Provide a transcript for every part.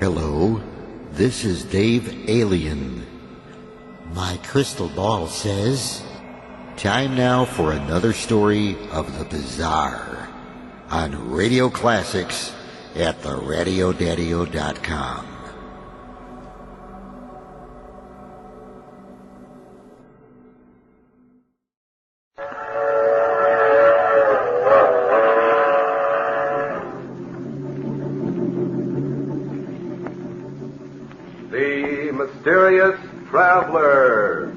Hello, this is Dave Alien. My crystal ball says, time now for another story of the bizarre on Radio Classics at theradiodadio.com. The Mysterious Traveler.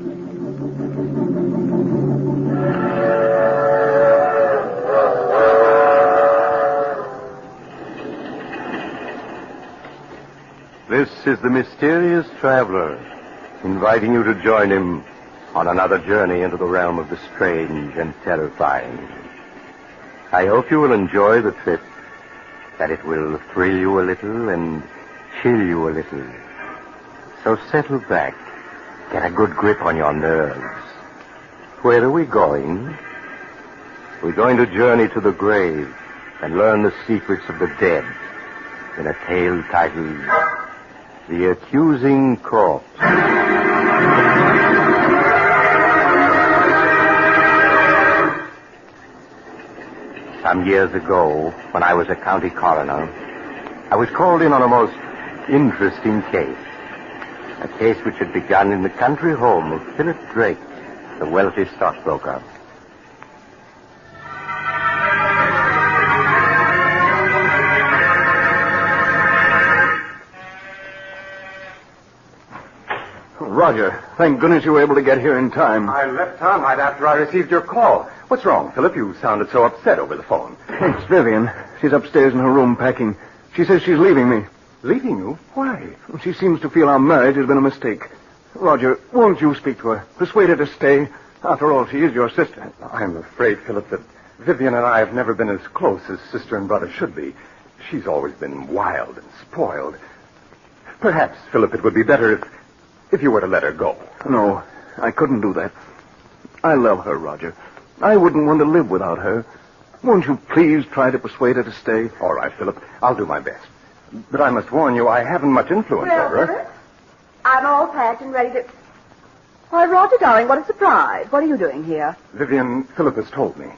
This is the Mysterious Traveler, inviting you to join him on another journey into the realm of the strange and terrifying. I hope you will enjoy the trip, that it will thrill you a little and chill you a little. So settle back, get a good grip on your nerves. Where are we going? We're going to journey to the grave and learn the secrets of the dead in a tale titled The Accusing Corpse. Some years ago, when I was a county coroner, I was called in on a most interesting case. A case which had begun in the country home of Philip Drake, the wealthy stockbroker. Roger, thank goodness you were able to get here in time. I left town right after I received your call. What's wrong, Philip? You sounded so upset over the phone. It's Vivian. She's upstairs in her room packing. She says she's leaving me. Leaving you? Why? She seems to feel our marriage has been a mistake. Roger, won't you speak to her? Persuade her to stay. After all, she is your sister. I'm afraid, Philip, that Vivian and I have never been as close as sister and brother should be. She's always been wild and spoiled. Perhaps, Philip, it would be better if you were to let her go. No, I couldn't do that. I love her, Roger. I wouldn't want to live without her. Won't you please try to persuade her to stay? All right, Philip. I'll do my best. But I must warn you, I haven't much influence over her. I'm all packed and ready to... Why, Roger, darling, what a surprise. What are you doing here? Vivian, Philip has told me.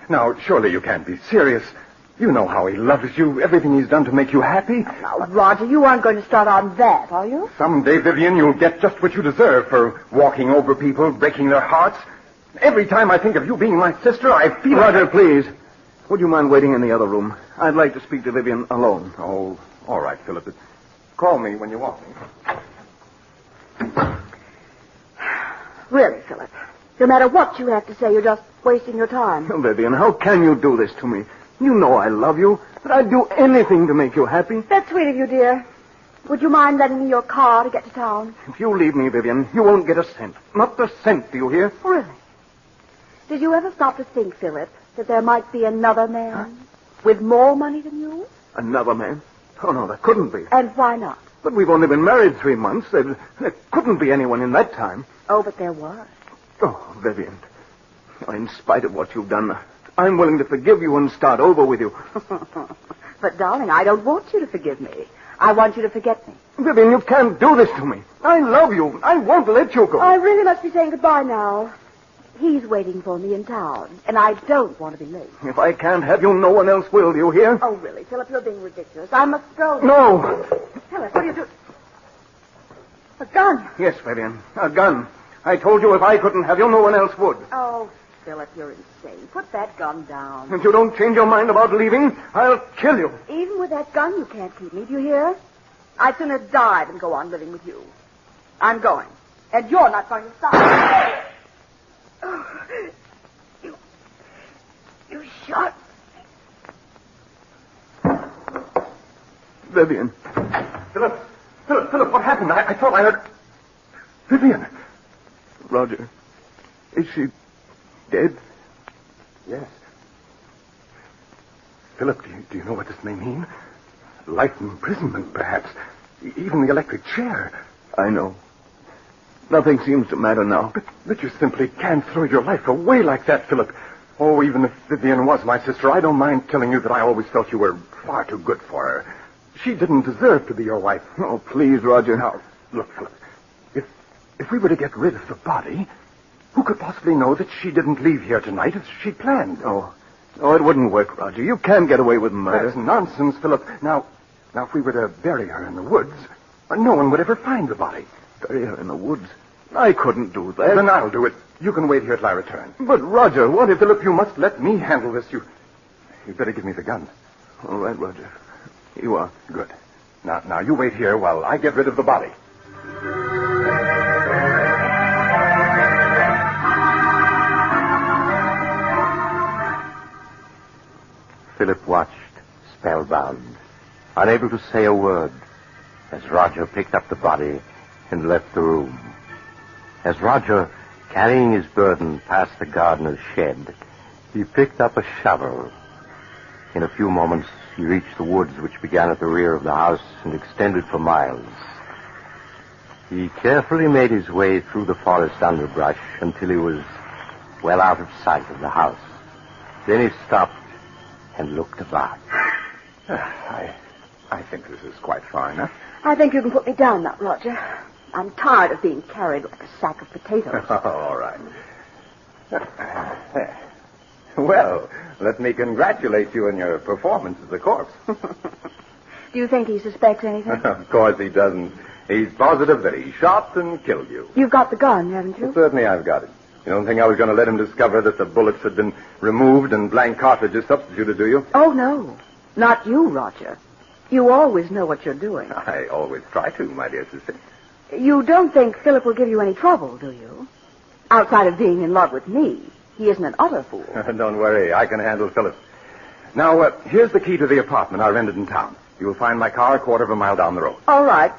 Now, surely you can't be serious. You know how he loves you, everything he's done to make you happy. Now, Roger, you aren't going to start on that, are you? Someday, Vivian, you'll get just what you deserve for walking over people, breaking their hearts. Every time I think of you being my sister, I feel... Roger, please. Would you mind waiting in the other room? I'd like to speak to Vivian alone. Oh, all right, Philip. Call me when you want me. Really, Philip, no matter what you have to say, you're just wasting your time. Oh, Vivian, how can you do this to me? You know I love you, but I'd do anything to make you happy. That's sweet of you, dear. Would you mind lending me your car to get to town? If you leave me, Vivian, you won't get a cent. Not a cent, do you hear? Really? Did you ever stop to think, Philip, that there might be another man with more money than you? Another man? Oh, no, there couldn't be. And why not? But we've only been married 3 months. There couldn't be anyone in that time. Oh, but there was. Oh, Vivian, in spite of what you've done, I'm willing to forgive you and start over with you. But, darling, I don't want you to forgive me. I want you to forget me. Vivian, you can't do this to me. I love you. I won't let you go. I really must be saying goodbye now. He's waiting for me in town, and I don't want to be late. If I can't have you, no one else will, do you hear? Oh, really, Philip, you're being ridiculous. I must go. No. Philip, what are you doing? A gun. Yes, Vivian, a gun. I told you if I couldn't have you, no one else would. Oh, Philip, you're insane. Put that gun down. If you don't change your mind about leaving, I'll kill you. Even with that gun, you can't keep me, do you hear? I'd sooner die than go on living with you. I'm going. And you're not going to stop me. Oh, you shot me. Vivian. Philip, what happened? I thought I heard... Vivian. Roger, is she dead? Yes. Philip, do you know what this may mean? Life imprisonment, perhaps. Even the electric chair. I know. Nothing seems to matter now. But you simply can't throw your life away like that, Philip. Oh, even if Vivian was my sister, I don't mind telling you that I always felt you were far too good for her. She didn't deserve to be your wife. Oh, please, Roger. Now, look, Philip. If we were to get rid of the body, who could possibly know that she didn't leave here tonight as she planned? Oh, it wouldn't work, Roger. You can't get away with murder. That's nonsense, Philip. Now, if we were to bury her in the woods, no one would ever find the body. Bury her in the woods? I couldn't do that. Then I'll do it. You can wait here till I return. But, Roger, what if... Philip, you must let me handle this. You'd better give me the gun. All right, Roger. You are. Good. Now, you wait here while I get rid of the body. Philip watched, spellbound, unable to say a word, as Roger picked up the body and left the room. As Roger, carrying his burden, passed the gardener's shed, he picked up a shovel. In a few moments, he reached the woods which began at the rear of the house and extended for miles. He carefully made his way through the forest underbrush until he was well out of sight of the house. Then he stopped and looked about. I think this is quite far enough. I think you can put me down now, Roger. I'm tired of being carried like a sack of potatoes. All right. Well, let me congratulate you on your performance as a corpse. Do you think he suspects anything? Of course he doesn't. He's positive that he shot and killed you. You've got the gun, haven't you? Well, certainly I've got it. You don't think I was going to let him discover that the bullets had been removed and blank cartridges substituted, do you? Oh, no. Not you, Roger. You always know what you're doing. I always try to, my dear sister. You don't think Philip will give you any trouble, do you? Outside of being in love with me, he isn't an utter fool. Don't worry. I can handle Philip. Now, here's the key to the apartment I rented in town. You'll find my car a quarter of a mile down the road. All right.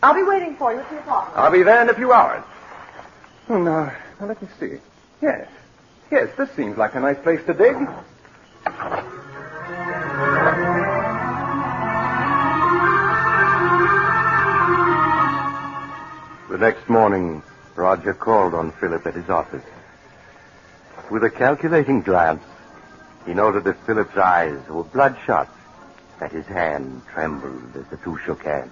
I'll be waiting for you at the apartment. I'll be there in a few hours. Oh, now, let me see. Yes, this seems like a nice place to dig. The next morning, Roger called on Philip at his office. With a calculating glance, he noted that Philip's eyes were bloodshot, that his hand trembled as the two shook hands.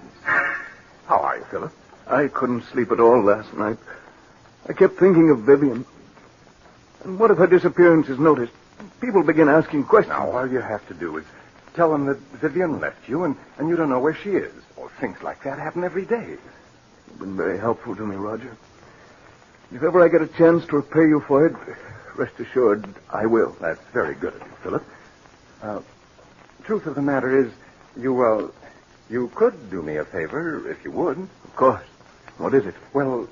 How are you, Philip? I couldn't sleep at all last night. I kept thinking of Vivian. And what if her disappearance is noticed? People begin asking questions. Now, all you have to do is tell them that Vivian left you and you don't know where she is. Or things like that happen every day. You've been very helpful to me, Roger. If ever I get a chance to repay you for it, rest assured I will. That's very good of you, Philip. Truth of the matter is, you could do me a favor if you would. Of course. What is it? Well,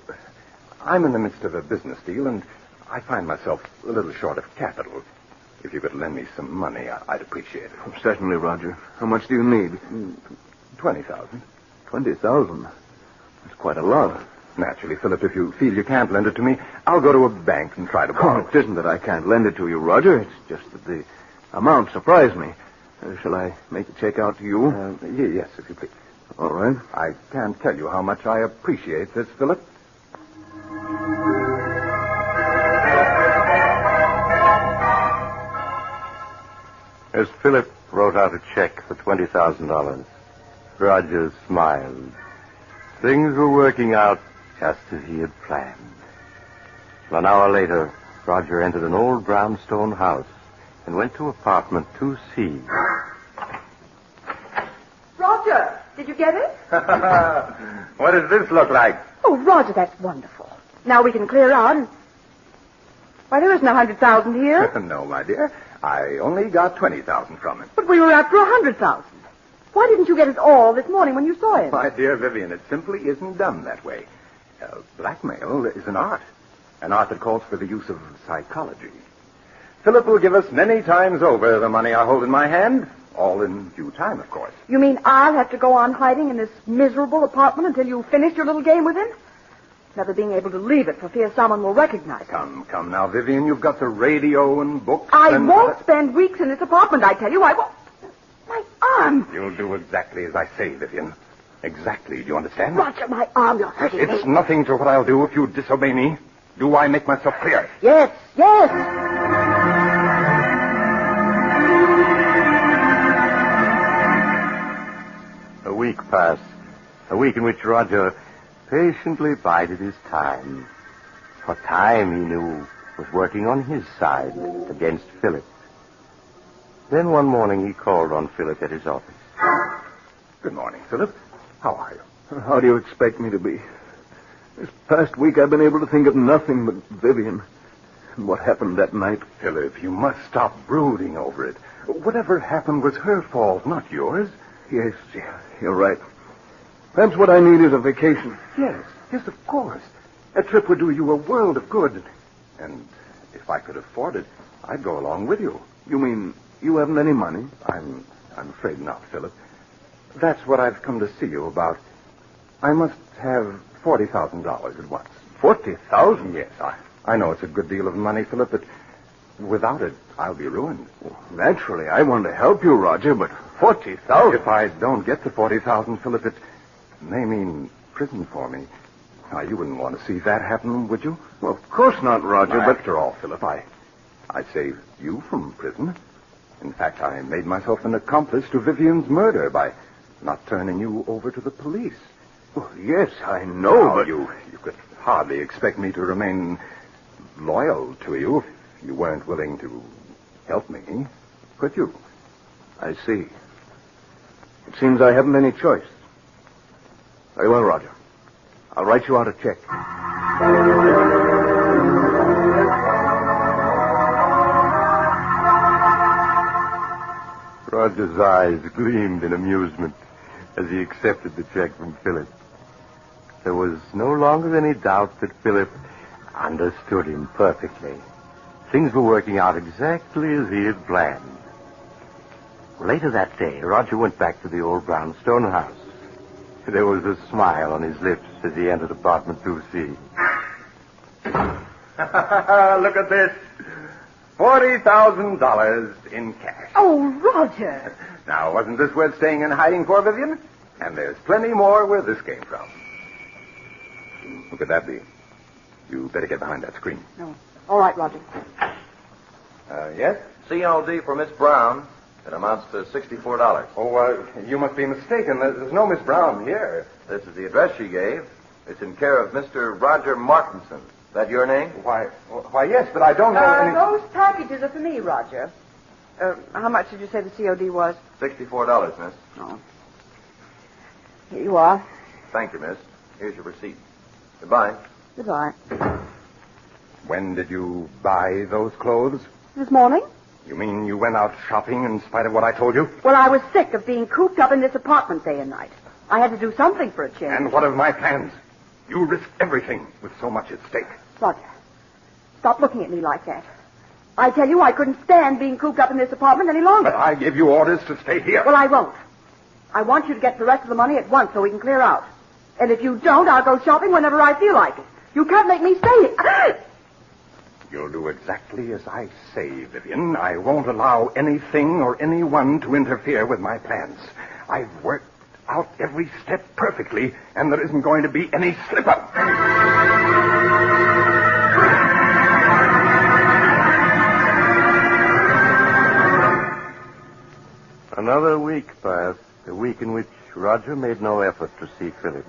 I'm in the midst of a business deal, and I find myself a little short of capital. If you could lend me some money, I'd appreciate it. Certainly, Roger. How much do you need? 20,000. 20,000? That's quite a lot. Naturally, Philip, if you feel you can't lend it to me, I'll go to a bank and try to borrow it isn't that I can't lend it to you, Roger. It's just that the amount surprised me. Shall I make the check out to you? Yes, if you please. All right. I can't tell you how much I appreciate this, Philip. As Philip wrote out a check for $20,000, Roger smiled. Things were working out just as he had planned. An hour later, Roger entered an old brownstone house and went to apartment 2C. Roger, did you get it? What does this look like? Oh, Roger, that's wonderful. Now we can clear out and... Why, there isn't 100,000 here. No, my dear. I only got 20,000 from him. But we were after 100,000. Why didn't you get it all this morning when you saw him? My dear Vivian, it simply isn't done that way. Blackmail is an art that calls for the use of psychology. Philip will give us many times over the money I hold in my hand, all in due time, of course. You mean I'll have to go on hiding in this miserable apartment until you finish your little game with him? Never being able to leave it for fear someone will recognize it. Come now, Vivian. You've got the radio and books. I won't spend weeks in this apartment, I tell you. I won't. My arm. You'll do exactly as I say, Vivian. Exactly. Do you understand? Roger, my arm. You're hurting me. It's nothing to what I'll do if you disobey me. Do I make myself clear? Yes. week pass. A week in which Roger patiently bided his time. For time, he knew, was working on his side against Philip. Then one morning he called on Philip at his office. Good morning, Philip. How are you? How do you expect me to be? This past week I've been able to think of nothing but Vivian. And what happened that night. Philip, you must stop brooding over it. Whatever happened was her fault, not yours. Yes, you're right. Perhaps what I need is a vacation. Yes, of course. A trip would do you a world of good. And if I could afford it, I'd go along with you. You mean you haven't any money? I'm afraid not, Philip. That's what I've come to see you about. I must have $40,000 at once. 40,000? Yes, I know it's a good deal of money, Philip, but without it, I'll be ruined. Well, naturally, I want to help you, Roger, but 40,000? If I don't get the 40,000, Philip, it may mean prison for me. Now, you wouldn't want to see that happen, would you? Well, of course not, Roger, but... After all, Philip, I saved you from prison. In fact, I made myself an accomplice to Vivian's murder by not turning you over to the police. Well, yes, I know, but... You could hardly expect me to remain loyal to you if you weren't willing to help me, could you? I see. It seems I haven't any choice. Very well, Roger. I'll write you out a check. Roger's eyes gleamed in amusement as he accepted the check from Philip. There was no longer any doubt that Philip understood him perfectly. Things were working out exactly as he had planned. Later that day, Roger went back to the old brownstone house. There was a smile on his lips as he entered apartment 2C. Look at this. $40,000 in cash. Oh, Roger. Now, wasn't this worth staying in hiding for, Vivian? And there's plenty more where this came from. Who could that be? You better get behind that screen. No. All right, Roger. Yes? COD for Miss Brown. It amounts to $64. Oh, you must be mistaken. There's no Miss Brown here. This is the address she gave. It's in care of Mr. Roger Martinson. That your name? Why, yes, but I don't have any... Those packages are for me, Roger. How much did you say the COD was? $64, miss. Oh. Here you are. Thank you, miss. Here's your receipt. Goodbye. Goodbye. When did you buy those clothes? This morning? You mean you went out shopping in spite of what I told you? Well, I was sick of being cooped up in this apartment day and night. I had to do something for a change. And what of my plans? You risked everything with so much at stake. Roger, stop looking at me like that. I tell you, I couldn't stand being cooped up in this apartment any longer. But I gave you orders to stay here. Well, I won't. I want you to get the rest of the money at once so we can clear out. And if you don't, I'll go shopping whenever I feel like it. You can't make me stay here. You'll do exactly as I say, Vivian. I won't allow anything or anyone to interfere with my plans. I've worked out every step perfectly, and there isn't going to be any slip-up. Another week passed, a week in which Roger made no effort to see Philip.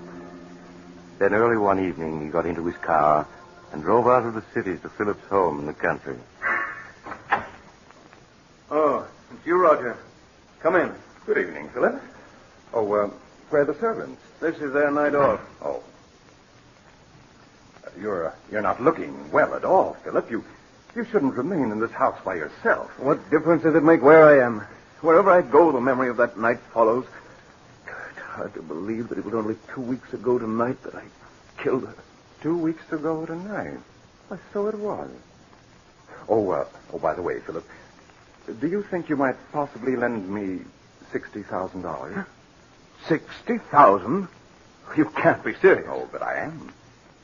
Then early one evening, he got into his car and drove out of the city to Philip's home in the country. Oh, it's you, Roger. Come in. Good evening, Philip. Oh, where are the servants? This is their night off. Oh. You're not looking well at all, Philip. You shouldn't remain in this house by yourself. What difference does it make where I am? Wherever I go, the memory of that night follows. It's hard to believe that it was only 2 weeks ago tonight that I killed her. 2 weeks ago tonight. Why, so it was. Oh, by the way, Philip, do you think you might possibly lend me $60,000? 60,000? You can't be serious. Oh, but I am.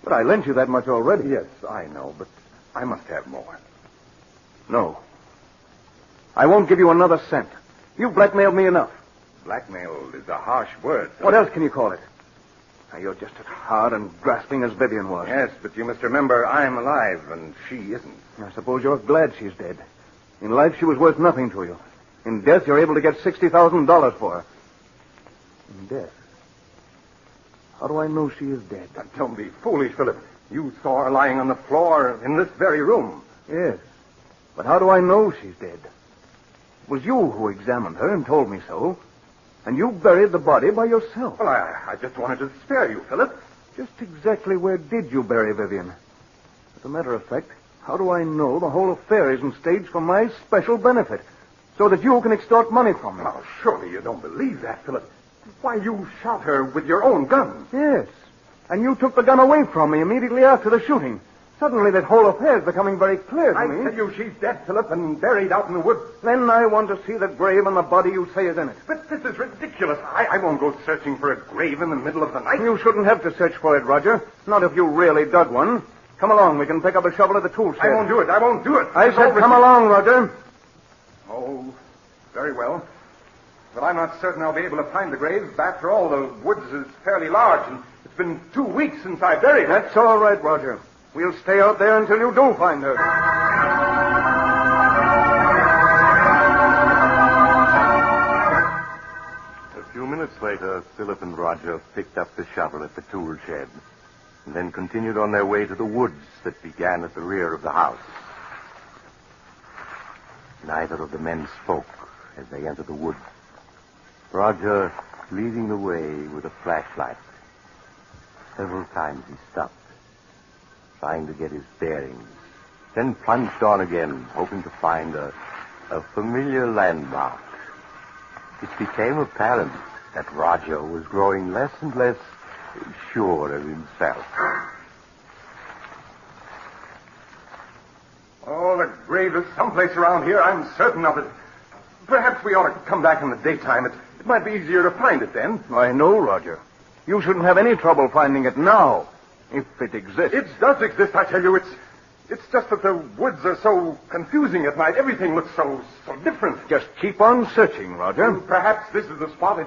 But I lent you that much already. Yes, I know, but I must have more. No. I won't give you another cent. You've blackmailed me enough. Blackmail is a harsh word, Philip. What else can you call it? Now, you're just as hard and grasping as Vivian was. Yes, but you must remember I'm alive and she isn't. I suppose you're glad she's dead. In life, she was worth nothing to you. In death, you're able to get $60,000 for her. In death? How do I know she is dead? Don't be foolish, Philip. You saw her lying on the floor in this very room. Yes. But how do I know she's dead? It was you who examined her and told me so. And you buried the body by yourself. Well, I just wanted to spare you, Philip. Just exactly where did you bury Vivian? As a matter of fact, how do I know the whole affair isn't staged for my special benefit, so that you can extort money from me? Now, surely you don't believe that, Philip. Why, you shot her with your own gun. Yes. And you took the gun away from me immediately after the shooting. Suddenly that whole affair is becoming very clear to me. I tell you, she's dead, Philip, and buried out in the woods. Then I want to see the grave and the body you say is in it. But this is ridiculous. I won't go searching for a grave in the middle of the night. You shouldn't have to search for it, Roger. Not if you really dug one. Come along. We can pick up a shovel at the tool shed. I won't do it. I won't do it. I said come along, Roger. Oh, very well. But I'm not certain I'll be able to find the grave. After all, the woods is fairly large, and it's been 2 weeks since I buried her. That's all right, Roger. We'll stay out there until you do find her. A few minutes later, Philip and Roger picked up the shovel at the tool shed and then continued on their way to the woods that began at the rear of the house. Neither of the men spoke as they entered the woods. Roger leading the way with a flashlight. Several times he stopped, trying to get his bearings, then plunged on again, hoping to find a familiar landmark. It became apparent that Roger was growing less and less sure of himself. Oh, the grave is someplace around here. I'm certain of it. Perhaps we ought to come back in the daytime. It might be easier to find it then. I know, Roger. You shouldn't have any trouble finding it now, if it exists. It does exist, I tell you. It's just that the woods are so confusing at night. Everything looks so different. Just keep on searching, Roger. And perhaps this is the spot.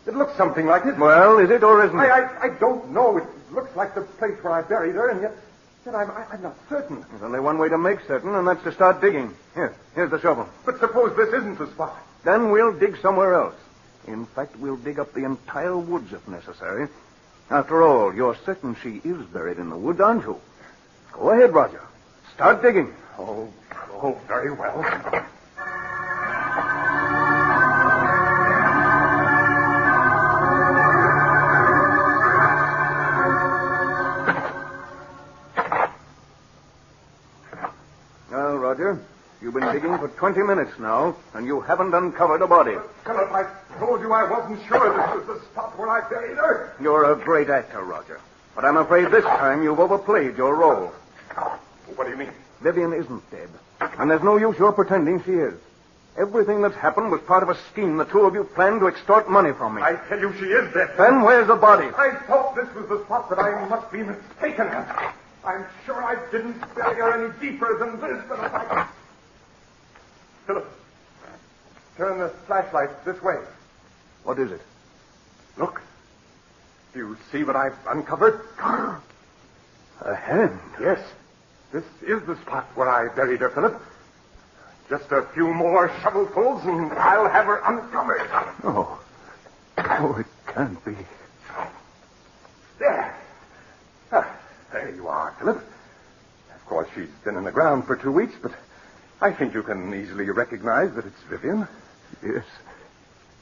It looks something like it. Well, is it or isn't it? I don't know. It looks like the place where I buried her, and yet I'm not certain. There's only one way to make certain, and that's to start digging. Here's the shovel. But suppose this isn't the spot. Then we'll dig somewhere else. In fact, we'll dig up the entire woods if necessary. After all, you're certain she is buried in the woods, aren't you? Go ahead, Roger. Start digging. Oh, very well. Well, Roger, you've been digging for 20 minutes now, and you haven't uncovered a body. Philip, I told you I wasn't sure this was the spot where I buried her. You're a great actor, Roger. But I'm afraid this time you've overplayed your role. What do you mean? Vivian isn't dead. And there's no use your pretending she is. Everything that's happened was part of a scheme the two of you planned to extort money from me. I tell you she is dead. Then where's the body? I thought this was the spot, but I must be mistaken. I'm sure I didn't bury her any deeper than this, but if I... Philip, turn the flashlight this way. What is it? Look. Do you see what I've uncovered? A hand. Yes. This is the spot where I buried her, Philip. Just a few more shovelfuls, and I'll have her uncovered. Oh, it can't be. There. There you are, Philip. Of course, she's been in the ground for 2 weeks, but I think you can easily recognize that it's Vivian. Yes,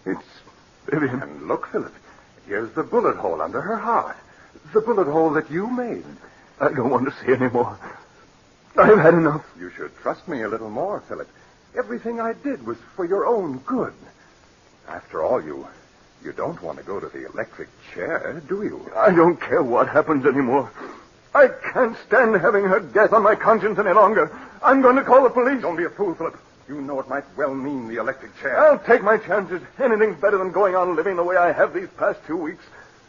it's Vivian. And look, Philip, here's the bullet hole under her heart. The bullet hole that you made. I don't want to see any more. I've had enough. You should trust me a little more, Philip. Everything I did was for your own good. After all, you don't want to go to the electric chair, do you? I don't care what happens anymore. I can't stand having her death on my conscience any longer. I'm going to call the police. Don't be a fool, Philip. You know it might well mean the electric chair. I'll take my chances. Anything's better than going on living the way I have these past 2 weeks.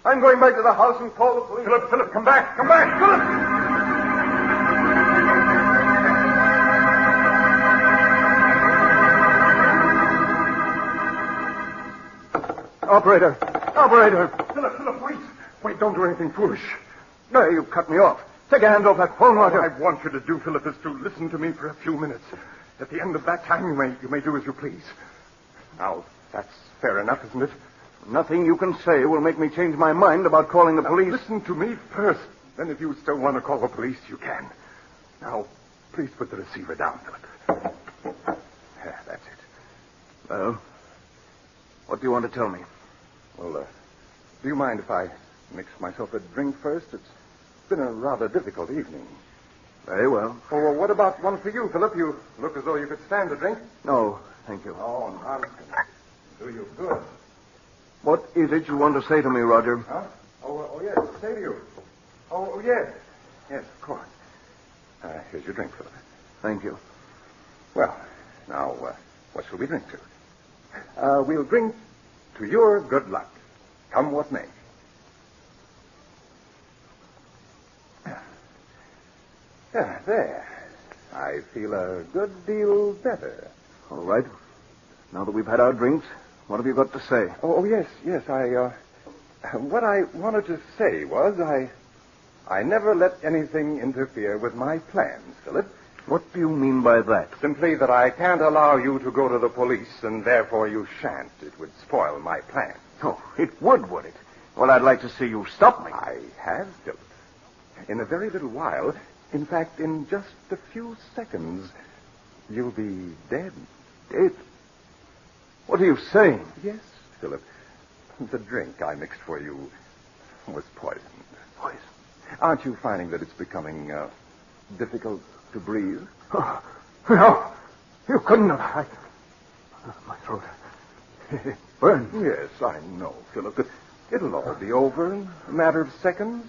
I'm going back to the house and call the police. Philip, come back. Come back, Philip! Operator! Philip, wait. Wait, don't do anything foolish. No, you cut me off. Take a hand off that phone, Roger. What I want you to do, Philip, is to listen to me for a few minutes. At the end of that time, you may do as you please. Now, that's fair enough, isn't it? Nothing you can say will make me change my mind about calling the police. Listen to me first. Then if you still want to call the police, you can. Now, please put the receiver down, Philip. Yeah, that's it. Well, what do you want to tell me? Well, do you mind if I mix myself a drink first? It's been a rather difficult evening. Very well. Oh, well, what about one for you, Philip? You look as though you could stand a drink. No, thank you. Oh, nonsense. Do you good. What is it you want to say to me, Roger? Huh? Oh, yes. Say to you. Oh, yes. Yes, of course. Here's your drink, Philip. Thank you. Well, now, what shall we drink to? We'll drink to your good luck, come what may. Yeah, there. I feel a good deal better. All right. Now that we've had our drinks, what have you got to say? Oh, yes. What I wanted to say was I never let anything interfere with my plans, Philip. What do you mean by that? Simply that I can't allow you to go to the police, and therefore you shan't. It would spoil my plans. Oh, it would it? Well, I'd like to see you stop me. I have, Philip. In a very little while, in fact, in just a few seconds, you'll be dead. Dead? What are you saying? Yes, Philip. The drink I mixed for you was poisoned. Poison? Aren't you finding that it's becoming difficult to breathe? Oh, no. You couldn't have. My throat. It burns. Yes, I know, Philip. It'll all be over in a matter of seconds.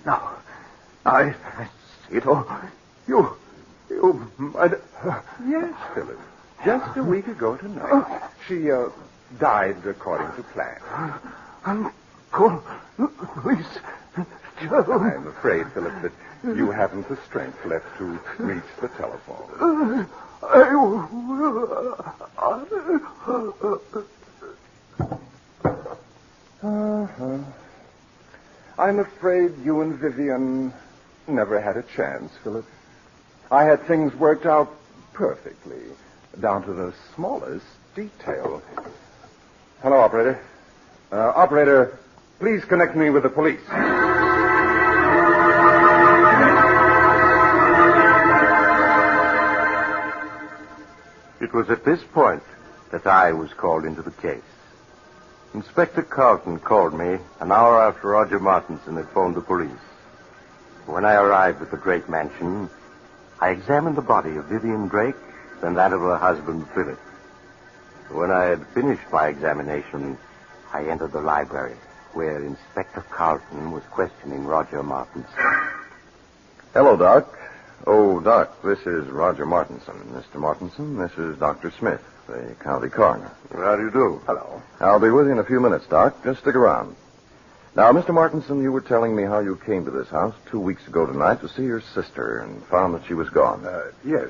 Now, I see it all. You might... Yes, Philip. Just a week ago tonight, she died according to plan. Uncle, please. I'm afraid, Philip, that you haven't the strength left to reach the telephone. I'm afraid you and Vivian never had a chance, Philip. I had things worked out perfectly, down to the smallest detail. Hello, operator. Operator, please connect me with the police. It was at this point that I was called into the case. Inspector Carlton called me an hour after Roger Martinson had phoned the police. When I arrived at the Drake mansion, I examined the body of Vivian Drake and that of her husband, Philip. When I had finished my examination, I entered the library, where Inspector Carlton was questioning Roger Martinson. Hello, Doc. Oh, Doc, this is Roger Martinson. Mr. Martinson, this is Dr. Smith, the county coroner. How do you do? Hello. I'll be with you in a few minutes, Doc. Just stick around. Now, Mr. Martinson, you were telling me how you came to this house 2 weeks ago tonight to see your sister and found that she was gone. Yes.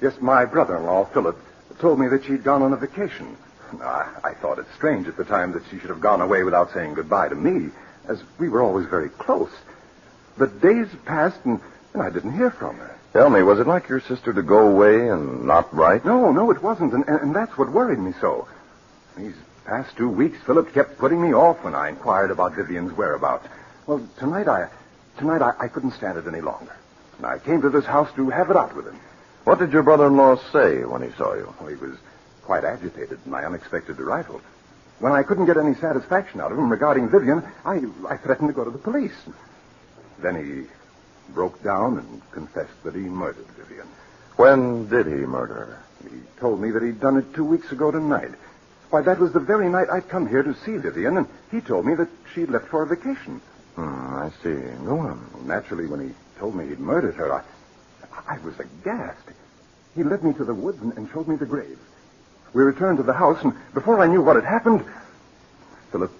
Yes, my brother-in-law, Philip, told me that she'd gone on a vacation. I thought it strange at the time that she should have gone away without saying goodbye to me, as we were always very close. But days passed, and I didn't hear from her. Tell me, was it like your sister to go away and not write? No, it wasn't, and that's what worried me so. These past 2 weeks, Philip kept putting me off when I inquired about Vivian's whereabouts. Well, tonight I couldn't stand it any longer. And I came to this house to have it out with him. What did your brother-in-law say when he saw you? Well, he was quite agitated at my unexpected arrival. When I couldn't get any satisfaction out of him regarding Vivian, I threatened to go to the police. Then he broke down and confessed that he murdered Vivian. When did he murder her? He told me that he'd done it 2 weeks ago tonight. Why, that was the very night I'd come here to see Vivian, and he told me that she'd left for a vacation. I see. Go on. Well, naturally, when he told me he'd murdered her, I was aghast. He led me to the woods and showed me the grave. We returned to the house, and before I knew what had happened, Philip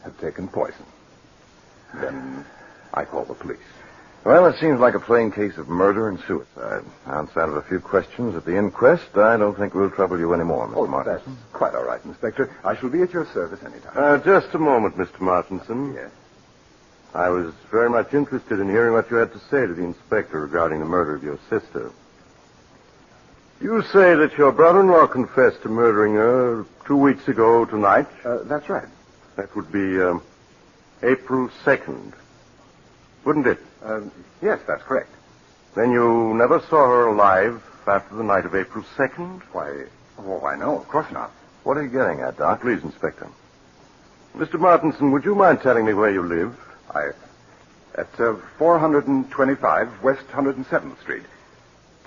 had taken poison. Then I called the police. Well, it seems like a plain case of murder and suicide. Outside of a few questions at the inquest, I don't think we'll trouble you anymore, Mr. Martinson. That's quite all right, Inspector. I shall be at your service any time. Just a moment, Mr. Martinson. Yes. I was very much interested in hearing what you had to say to the inspector regarding the murder of your sister. You say that your brother-in-law confessed to murdering her 2 weeks ago tonight? That's right. That would be April 2nd, wouldn't it? Yes, that's correct. Then you never saw her alive after the night of April 2nd? Why, no, of course not. What are you getting at, Doc? Please, Inspector. Mr. Martinson, would you mind telling me where you live? At 425 West 107th Street.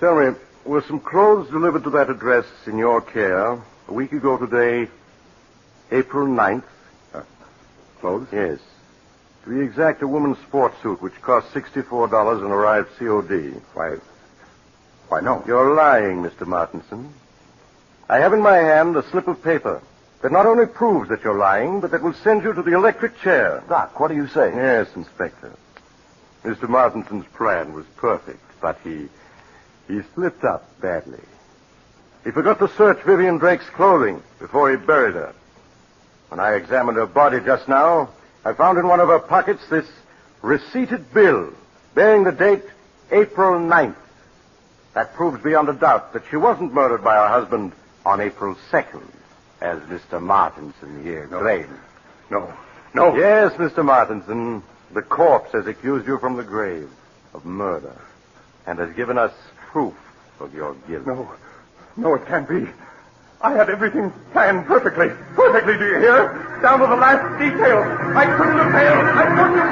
Tell me, were some clothes delivered to that address in your care a week ago today, April 9th? Clothes? Yes. To be exact, a woman's sports suit, which cost $64 and arrived COD. Why, no. You're lying, Mr. Martinson. I have in my hand a slip of paper that not only proves that you're lying, but that will send you to the electric chair. Doc, what are you saying? Yes, Inspector. Mr. Martinson's plan was perfect, but he slipped up badly. He forgot to search Vivian Drake's clothing before he buried her. When I examined her body just now, I found in one of her pockets this receipted bill bearing the date April 9th. That proves beyond a doubt that she wasn't murdered by her husband on April 2nd, as Mr. Martinson here claims. No. Yes, Mr. Martinson, the corpse has accused you from the grave of murder and has given us proof of your guilt. No, it can't be. I had everything planned perfectly. Perfectly, do you hear? Down to the last detail. I couldn't have failed. I couldn't.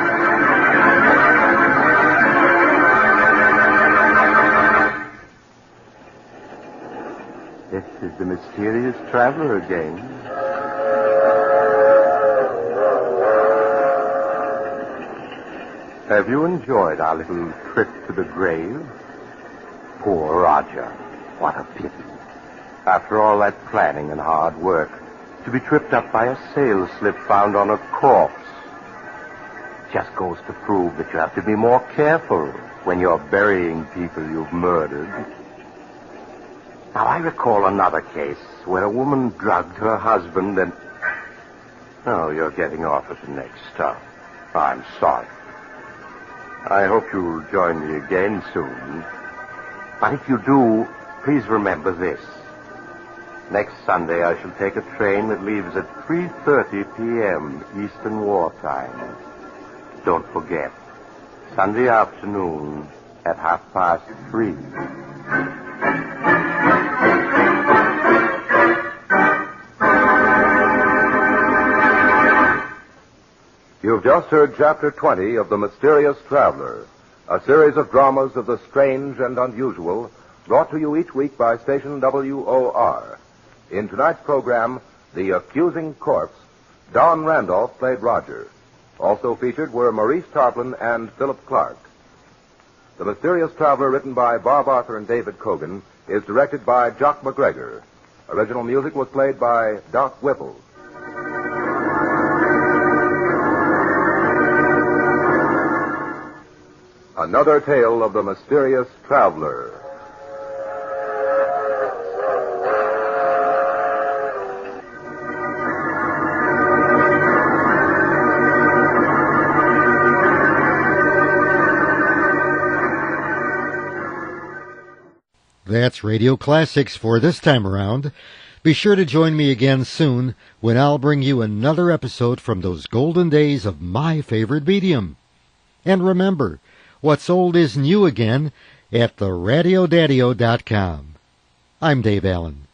This is the mysterious traveler again. Have you enjoyed our little trip to the grave? Poor Roger. What a pity. After all that planning and hard work, to be tripped up by a sales slip found on a corpse. Just goes to prove that you have to be more careful when you're burying people you've murdered. Now, I recall another case where a woman drugged her husband and... Oh, you're getting off at the next stop. I'm sorry. I hope you'll join me again soon. But if you do, please remember this. Next Sunday, I shall take a train that leaves at 3:30 p.m. Eastern Wartime. Don't forget, Sunday afternoon at 3:30. You've just heard Chapter 20 of The Mysterious Traveler, a series of dramas of the strange and unusual, brought to you each week by station WOR. In tonight's program, The Accusing Corpse, Don Randolph played Roger. Also featured were Maurice Tarplin and Philip Clark. The Mysterious Traveler, written by Bob Arthur and David Cogan, is directed by Jock McGregor. Original music was played by Doc Whipple. Another tale of the mysterious traveler. That's Radio Classics for this time around. Be sure to join me again soon when I'll bring you another episode from those golden days of my favorite medium. And remember, what's old is new again at theradiodaddio.com. I'm Dave Allen.